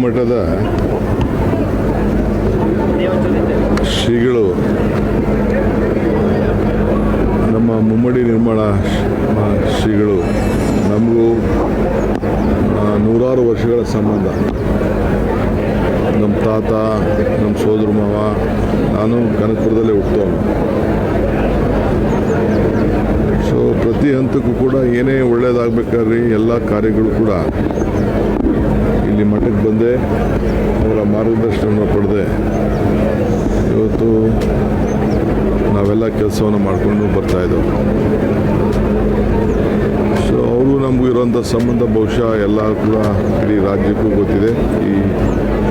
ಮಠದ ಶ್ರೀಗಳು ನಮ್ಮ ಮುಮ್ಮಡಿ ನಿರ್ಮಲ ಶ್ರೀಗಳು ನಮಗೂ ನೂರಾರು ವರ್ಷಗಳ ಸಂಬಂಧ. ನಮ್ಮ ತಾತ, ನಮ್ಮ ಸೋದರ ಮಾವ, ನಾನು ಕನಕಪುರದಲ್ಲೇ ಹುಟ್ಟೋನು. ಸೊ ಪ್ರತಿ ಹಂತಕ್ಕೂ ಕೂಡ ಏನೇ ಒಳ್ಳೆಯದಾಗಬೇಕಾದ್ರೆ ಎಲ್ಲ ಕಾರ್ಯಗಳು ಕೂಡ ಇಲ್ಲಿ ಮಠಕ್ಕೆ ಬಂದೆ, ಅವರ ಮಾರ್ಗದರ್ಶನವನ್ನು ಪಡೆದೆ ಇವತ್ತು ನಾವೆಲ್ಲ ಕೆಲಸವನ್ನು ಮಾಡಿಕೊಂಡು ಬರ್ತಾಯಿದ್ದೆವು. ಸೊ ಅವರು ನಮಗೂ ಇರೋಂಥ ಸಂಬಂಧ ಬಹುಶಃ ಎಲ್ಲ ಕೂಡ ಇಡೀ ರಾಜ್ಯಕ್ಕೂ ಗೊತ್ತಿದೆ, ಈ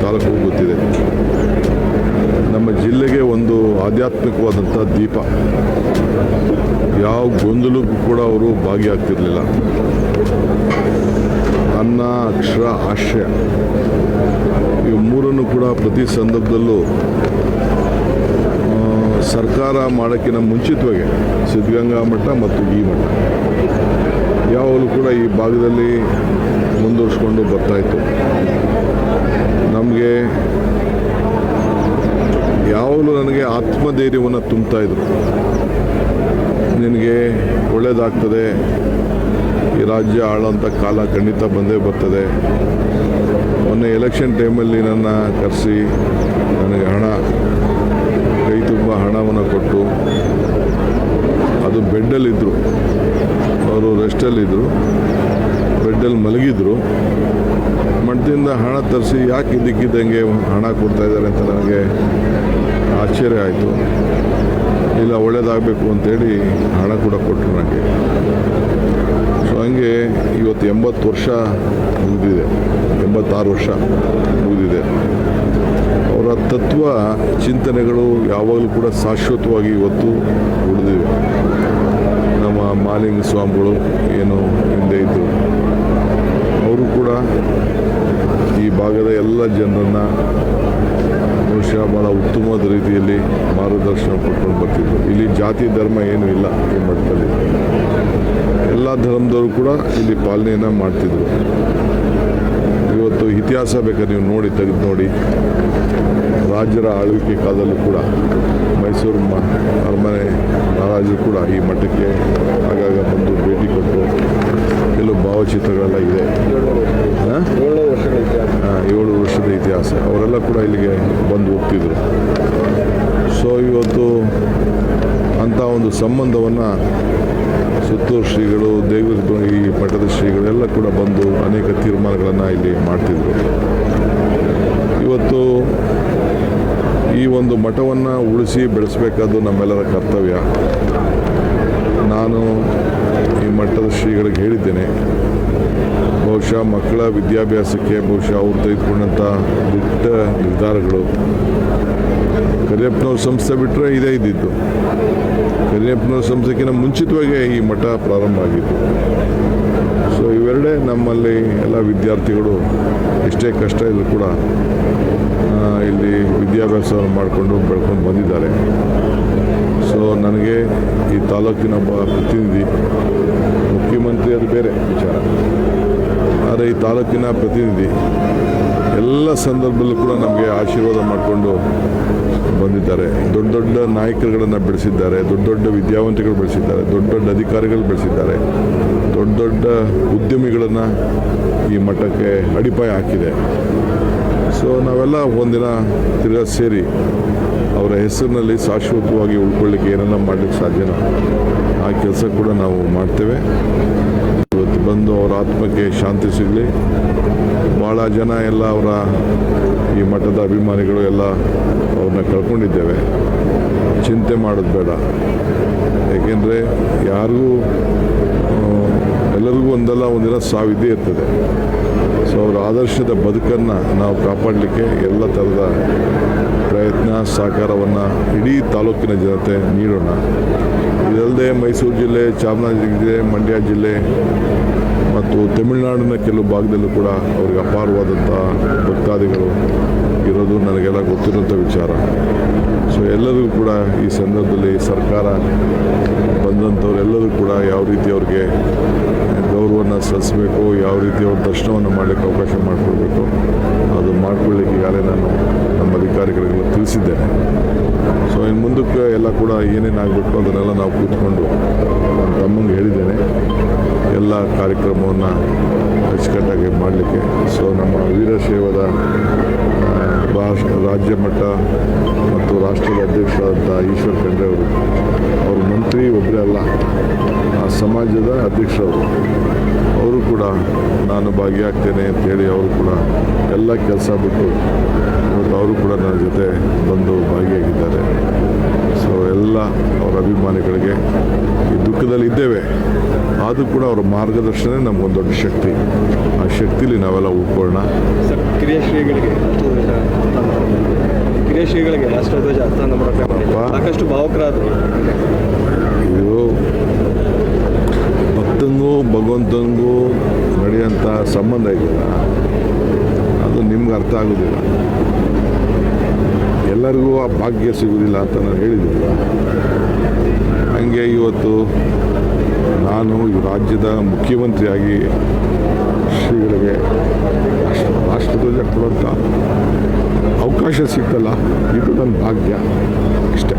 ತಾಲೂಕಿಗೂ ಗೊತ್ತಿದೆ. ನಮ್ಮ ಜಿಲ್ಲೆಗೆ ಒಂದು ಆಧ್ಯಾತ್ಮಿಕವಾದಂಥ ದೀಪ. ಯಾವ ಗೊಂದಲಕ್ಕೂ ಕೂಡ ಅವರು ಭಾಗಿಯಾಗ್ತಿರಲಿಲ್ಲ. ಅನ್ನ, ಅಕ್ಷರ, ಆಶ್ರಯ ಇವು ಮೂರನ್ನು ಕೂಡ ಪ್ರತಿ ಸಂದರ್ಭದಲ್ಲೂ ಸರ್ಕಾರ ಮಾಡೋಕ್ಕಿಂತ ಮುಂಚಿತವಾಗಿ ಸಿದ್ಧಗಂಗಾ ಮಠ ಮತ್ತು ಈ ಮಠ ಯಾವಾಗಲೂ ಕೂಡ ಈ ಭಾಗದಲ್ಲಿ ಮುಂದುವರಿಸ್ಕೊಂಡು ಬರ್ತಾಯಿತ್ತು. ನಮಗೆ ಯಾವಾಗಲೂ ನನಗೆ ಆತ್ಮಧೈರ್ಯವನ್ನು ತುಂಬ್ತಾಯಿದ್ರು. ನಿನಗೆ ಒಳ್ಳೆಯದಾಗ್ತದೆ, ಈ ರಾಜ್ಯ ಆಳೋಂಥ ಕಾಲ ಖಂಡಿತ ಬಂದೇ ಬರ್ತದೆ. ಮೊನ್ನೆ ಎಲೆಕ್ಷನ್ ಟೈಮಲ್ಲಿ ನನ್ನ ಕರೆಸಿ ನನಗೆ ಕೈ ತುಂಬ ಹಣವನ್ನು ಕೊಟ್ಟು, ಅದು ಬೆಡ್ಡಲ್ಲಿದ್ದರು, ಅವರು ರೆಸ್ಟಲ್ಲಿದ್ದರು, ಬೆಡ್ಡಲ್ಲಿ ಮಲಗಿದ್ರು. ಮಠದಿಂದ ಹಣ ತರಿಸಿ ಯಾಕೆ ಇದ್ದಕ್ಕಿದ್ದಂಗೆ ಹಣ ಕೊಡ್ತಾಯಿದ್ದಾರೆ ಅಂತ ನನಗೆ ಆಶ್ಚರ್ಯ ಆಯಿತು. ಇಲ್ಲ, ಒಳ್ಳೇದಾಗಬೇಕು ಅಂತೇಳಿ ಹಣ ಕೂಡ ಕೊಟ್ಟರು ನನಗೆ. ಸೊ ಹಂಗೆ ಇವತ್ತು 80 ವರ್ಷ ಮುಗಿದಿದೆ, 86 ವರ್ಷ ಮುಗಿದಿದೆ. ಅವರ ತತ್ವ ಚಿಂತನೆಗಳು ಯಾವಾಗಲೂ ಕೂಡ ಶಾಶ್ವತವಾಗಿ ಇವತ್ತು ಉಳಿದಿವೆ. ನಮ್ಮ ಮಾಲಿಂಗ ಸ್ವಾಮಿಗಳು ಏನು ಹಿಂದೆ ಇದ್ದರು, ಅವರು ಕೂಡ ಈ ಭಾಗದ ಎಲ್ಲ ಜನರನ್ನು ಬಹುಶಃ ಭಾಳ ಉತ್ತಮವಾದ ರೀತಿಯಲ್ಲಿ ಮಾರ್ಗದರ್ಶನ ಕೊಟ್ಕೊಂಡು ಬರ್ತಿದ್ರು. ಇಲ್ಲಿ ಜಾತಿ ಧರ್ಮ ಏನೂ ಇಲ್ಲ ಈ ಮಠದಲ್ಲಿ. ಎಲ್ಲ ಧರ್ಮದವರು ಕೂಡ ಇಲ್ಲಿ ಪಾಲನೆಯನ್ನು ಮಾಡ್ತಿದ್ರು. ಇವತ್ತು ಇತಿಹಾಸ ಬೇಕಾದ್ರೆ ನೀವು ತೆಗೆದು ನೋಡಿ, ರಾಜರ ಆಳ್ವಿಕೆ ಕಾಲದಲ್ಲೂ ಕೂಡ ಮೈಸೂರು ಅರಮನೆ ಮಹಾರಾಜರು ಕೂಡ ಈ ಮಠಕ್ಕೆ ಆಗಾಗ ಬಂದು ಭೇಟಿ ಕೊಟ್ಟು ಕೆಲವು ಭಾವಚಿತ್ರಗಳೆಲ್ಲ ಇದೆ. 7 ವರ್ಷದ ಇತಿಹಾಸ. ಅವರೆಲ್ಲ ಕೂಡ ಇಲ್ಲಿಗೆ ಬಂದು ಹೋಗ್ತಿದ್ರು. ಸೊ ಇವತ್ತು ಅಂಥ ಒಂದು ಸಂಬಂಧವನ್ನು ಸುತ್ತೂರು ಶ್ರೀಗಳು, ದೇವರ ಈ ಮಠದ ಶ್ರೀಗಳೆಲ್ಲ ಕೂಡ ಬಂದು ಅನೇಕ ತೀರ್ಮಾನಗಳನ್ನು ಇಲ್ಲಿ ಮಾಡ್ತಿದ್ರು. ಇವತ್ತು ಈ ಒಂದು ಮಠವನ್ನು ಉಳಿಸಿ ಬೆಳೆಸಬೇಕಾದ್ದು ನಮ್ಮೆಲ್ಲರ ಕರ್ತವ್ಯ. ನಾನು ಈ ಮಠದ ಶ್ರೀಗಳಿಗೆ ಹೇಳಿದ್ದೇನೆ, ಬಹುಶಃ ಮಕ್ಕಳ ವಿದ್ಯಾಭ್ಯಾಸಕ್ಕೆ ಬಹುಶಃ ಅವ್ರು ತೆಗೆದುಕೊಂಡಂಥ ದಿಟ್ಟ ನಿರ್ಧಾರಗಳು. ಕರಿಯಪ್ಪನವ್ರ ಸಂಸ್ಥೆ ಬಿಟ್ಟರೆ ಇದೇ ಇದ್ದಿದ್ದು. ಕರಿಯಪ್ಪನವ್ರ ಸಂಸ್ಥೆಗಿಂತ ಮುಂಚಿತವಾಗಿ ಈ ಮಠ ಪ್ರಾರಂಭ ಆಗಿತ್ತು. ಸೊ ಇವೆರಡೇ ನಮ್ಮಲ್ಲಿ ಎಲ್ಲ ವಿದ್ಯಾರ್ಥಿಗಳು ಎಷ್ಟೇ ಕಷ್ಟ ಇದ್ರೂ ಕೂಡ ಇಲ್ಲಿ ವಿದ್ಯಾಭ್ಯಾಸವನ್ನು ಮಾಡಿಕೊಂಡು ಬೆಳ್ಕೊಂಡು ಬಂದಿದ್ದಾರೆ. ಸೊ ನನಗೆ ಈ ತಾಲೂಕಿನ ಒಬ್ಬ ಪ್ರತಿನಿಧಿ, ಮುಖ್ಯಮಂತ್ರಿ ಅದು ಬೇರೆ ವಿಚಾರ, ಆದರೆ ಈ ತಾಲೂಕಿನ ಪ್ರತಿನಿಧಿ ಎಲ್ಲ ಸಂದರ್ಭದಲ್ಲೂ ಕೂಡ ನಮಗೆ ಆಶೀರ್ವಾದ ಮಾಡಿಕೊಂಡು ಬಂದಿದ್ದಾರೆ. ದೊಡ್ಡ ದೊಡ್ಡ ನಾಯಕರುಗಳನ್ನು ಬೆಳೆಸಿದ್ದಾರೆ, ದೊಡ್ಡ ದೊಡ್ಡ ವಿದ್ಯಾವಂತಗಳು ಬೆಳೆಸಿದ್ದಾರೆ, ದೊಡ್ಡ ದೊಡ್ಡ ಅಧಿಕಾರಿಗಳು ಬೆಳೆಸಿದ್ದಾರೆ, ದೊಡ್ಡ ದೊಡ್ಡ ಉದ್ಯಮಿಗಳನ್ನು ಈ ಮಠಕ್ಕೆ ಅಡಿಪಾಯ ಹಾಕಿದೆ. ಸೊ ನಾವೆಲ್ಲ ಒಂದಿನ ತಿರ್ಗಾ ಸೇರಿ ಅವರ ಹೆಸರಿನಲ್ಲಿ ಶಾಶ್ವತವಾಗಿ ಉಳ್ಕೊಳ್ಳಿಕ್ಕೆ ಏನೆಲ್ಲ ಮಾಡಲಿಕ್ಕೆ ಸಾಧ್ಯನೋ ಆ ಕೆಲಸ ಕೂಡ ನಾವು ಮಾಡ್ತೇವೆ. ಇವತ್ತು ಬಂದು ಅವರ ಆತ್ಮಕ್ಕೆ ಶಾಂತಿ ಸಿಗಲಿ. ಭಾಳ ಜನ ಎಲ್ಲ ಅವರ ಈ ಮಠದ ಅಭಿಮಾನಿಗಳು ಎಲ್ಲ ಅವ್ರನ್ನ ಕಳ್ಕೊಂಡಿದ್ದೇವೆ. ಚಿಂತೆ ಮಾಡೋದು ಬೇಡ, ಏಕೆಂದರೆ ಯಾರಿಗೂ ಎಲ್ಲರಿಗೂ ಒಂದಲ್ಲ ಒಂದಿನ ಸಾವಿದ್ದೇ ಇರ್ತದೆ. ಸೊ ಅವರ ಆದರ್ಶದ ಬದುಕನ್ನು ನಾವು ಕಾಪಾಡಲಿಕ್ಕೆ ಎಲ್ಲ ಥರದ ಪ್ರಯತ್ನ ಸಹಕಾರವನ್ನು ಇಡೀ ತಾಲೂಕಿನ ಜನತೆ ನೀಡೋಣ. ಇದಲ್ಲದೆ ಮೈಸೂರು ಜಿಲ್ಲೆ, ಚಾಮರಾಜನಗರ ಜಿಲ್ಲೆ, ಮಂಡ್ಯ ಜಿಲ್ಲೆ ಮತ್ತು ತಮಿಳುನಾಡಿನ ಕೆಲವು ಭಾಗದಲ್ಲೂ ಕೂಡ ಅವ್ರಿಗೆ ಅಪಾರವಾದಂಥ ಭಕ್ತಾದಿಗಳು ಇರೋದು ನನಗೆಲ್ಲ ಗೊತ್ತಿರೋಂಥ ವಿಚಾರ. ಸೊ ಎಲ್ಲರಿಗೂ ಕೂಡ ಈ ಸಂದರ್ಭದಲ್ಲಿ ಸರ್ಕಾರ ಬಂದಂಥವರೆಲ್ಲರೂ ಕೂಡ ಯಾವ ರೀತಿ ಅವ್ರಿಗೆ ಗೌರವವನ್ನು ಸಲ್ಲಿಸಬೇಕು, ಯಾವ ರೀತಿ ಅವ್ರ ದರ್ಶನವನ್ನು ಮಾಡಲಿಕ್ಕೆ ಅವಕಾಶ ಮಾಡಿಕೊಡ್ಬೇಕು, ಅದು ಮಾಡ್ಕೊಳ್ಳಿಕ್ಕೆ ಈಗಾಗಲೇ ನಾನು ನಮ್ಮ ಅಧಿಕಾರಿಗಳಿಗೆಲ್ಲ ತಿಳಿಸಿದ್ದೇನೆ. ಸೊ ಇನ್ನು ಮುಂದಕ್ಕೆ ಎಲ್ಲ ಕೂಡ ಏನೇನಾಗಬೇಕು ಅದನ್ನೆಲ್ಲ ನಾವು ಕೂತ್ಕೊಂಡು ನನ್ನ ತಮ್ಮಂಗೆ ಹೇಳಿದ್ದೇನೆ, ಎಲ್ಲ ಕಾರ್ಯಕ್ರಮವನ್ನು ಅಚ್ಚುಕಟ್ಟಾಗಿ ಮಾಡಲಿಕ್ಕೆ. ಸೊ ನಮ್ಮ ವೀರಶೈವದ ರಾಜ್ಯ ಮಟ್ಟ ಮತ್ತು ರಾಷ್ಟ್ರದ ಅಧ್ಯಕ್ಷರಾದಂಥ ಈಶ್ವರ್ ಖಂಡ್ರೆ ಅವರು ಮಂತ್ರಿ ಒಬ್ಬರೇ ಅಲ್ಲ, ಆ ಸಮಾಜದ ಅಧ್ಯಕ್ಷರವರು. ಅವರು ಕೂಡ ನಾನು ಭಾಗಿಯಾಗ್ತೇನೆ ಅಂತೇಳಿ ಅವರು ಕೂಡ ಎಲ್ಲ ಕೆಲಸ ಬಿಟ್ಟು ಇವತ್ತು ಅವರು ಕೂಡ ನನ್ನ ಜೊತೆ ಬಂದು ಭಾಗಿಯಾಗಿದ್ದಾರೆ. ಸೊ ಎಲ್ಲ ಅವರ ಅಭಿಮಾನಿಗಳಿಗೆ ಈ ದುಃಖದಲ್ಲಿ ಇದ್ದೇವೆ, ಆದರೂ ಕೂಡ ಅವರ ಮಾರ್ಗದರ್ಶನ ನಮಗೊಂದು ದೊಡ್ಡ ಶಕ್ತಿ. ಆ ಶಕ್ತಿಲಿ ನಾವೆಲ್ಲ ಉಳ್ಕೊಳ್ಳೋಣ. ಸರ್, ಶ್ರೀಗಳಿಗೆ ರಾಷ್ಟ್ರಧ್ವಜ ಹಸ್ತಾಂತರ ಮಾಡಬೇಕು, ಸಾಕಷ್ಟು ಭಾವುಕರಾದರು. ಇದು ಭಕ್ತನಿಗೂ ಭಗವಂತನಿಗೂ ನಡೆಯುವಂಥ ಸಂಬಂಧ ಇದೆಯಲ್ಲ, ಅದು ನಿಮ್ಗೆ ಅರ್ಥ ಆಗೋದಿಲ್ಲ. ಎಲ್ಲರಿಗೂ ಆ ಭಾಗ್ಯ ಸಿಗೋದಿಲ್ಲ ಅಂತ ನಾನು ಹೇಳಿದ್ದಿಲ್ಲ. ಹಾಗೆ ಇವತ್ತು ನಾನು ಈ ರಾಜ್ಯದ ಮುಖ್ಯಮಂತ್ರಿಯಾಗಿ ಶ್ರೀಗಳಿಗೆ ರಾಷ್ಟ್ರಧ್ವಜ ಕೊಡುವಂಥ ಅವಕಾಶ ಸಿಗ್ತಲ್ಲ, ಇದು ನನ್ನ ಭಾಗ್ಯ. ಇಷ್ಟೇ.